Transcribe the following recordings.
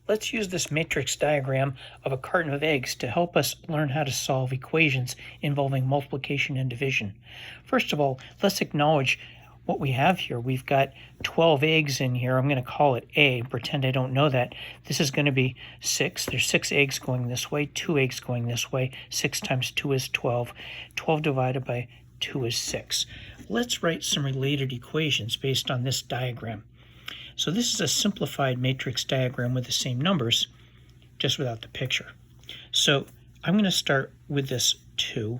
Let's use this matrix diagram of a carton of eggs to help us learn how to solve equations involving multiplication and division. First of all, let's acknowledge what we have here. We've got 12 eggs in here. I'm going to call it A. Pretend I don't know that. This is going to be 6. There's 6 eggs going this way, 2 eggs going this way. 6 times 2 is 12. 12 divided by 2 is 6. Let's write some related equations based on this diagram. So this is a simplified matrix diagram with the same numbers, just without the picture. So I'm going to start with this 2.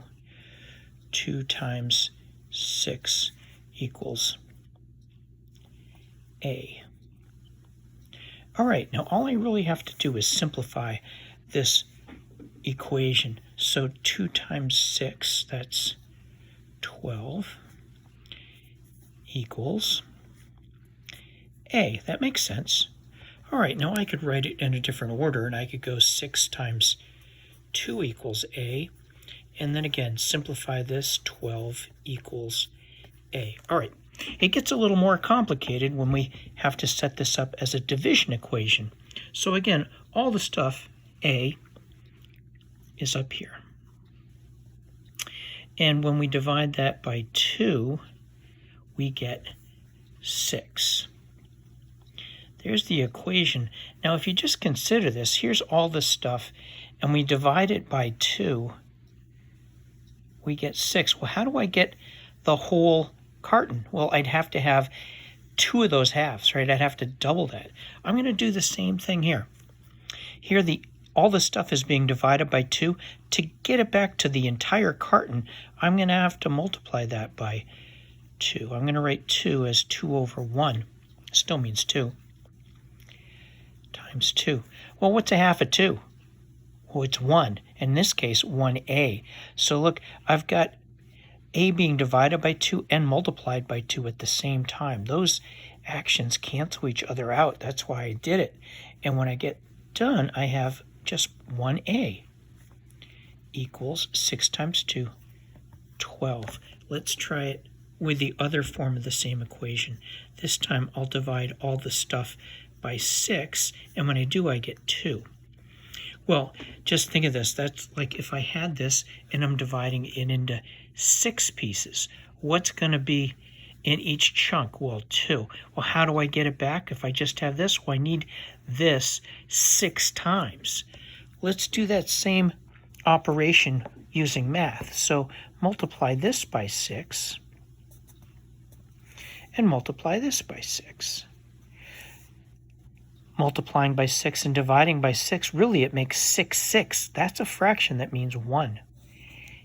2 times 6 equals A. All right, now all I really have to do is simplify this equation. So 2 times 6, that's 12, equals A. That makes sense. All right, now I could write it in a different order, and I could go 6 times 2 equals A, and then again, simplify this, 12 equals A. All right, it gets a little more complicated when we have to set this up as a division equation. So again, all the stuff, A, is up here. And when we divide that by 2, we get 6. There's the equation. Now, if you just consider this, here's all this stuff, and we divide it by 2, we get 6. Well, how do I get the whole carton? Well, I'd have to have 2 of those halves, right? I'd have to double that. I'm going to do the same thing here. Here, all the stuff is being divided by 2. To get it back to the entire carton, I'm going to have to multiply that by 2. I'm going to write 2 as 2 over 1. Still means 2. Times 2. Well, what's a half of 2? Well, it's 1. In this case, 1A. So look, I've got A being divided by 2 and multiplied by 2 at the same time. Those actions cancel each other out. That's why I did it. And when I get done, I have just 1A equals 6 times 2, 12. Let's try it with the other form of the same equation. This time I'll divide all the stuff by 6, and when I do, I get 2. Well, just think of this. That's like if I had this and I'm dividing it into 6 pieces. What's going to be in each chunk? Well, 2. Well, how do I get it back if I just have this? Well, I need this 6 times. Let's do that same operation using math. So multiply this by 6 and multiply this by 6. Multiplying by 6 and dividing by 6, really it makes 6, 6. That's a fraction that means 1.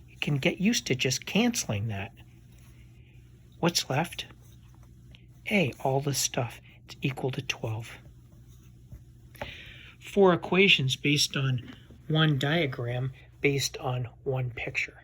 You can get used to just canceling that. What's left? A, all this stuff. It's equal to 12. 4 equations based on one diagram based on one picture.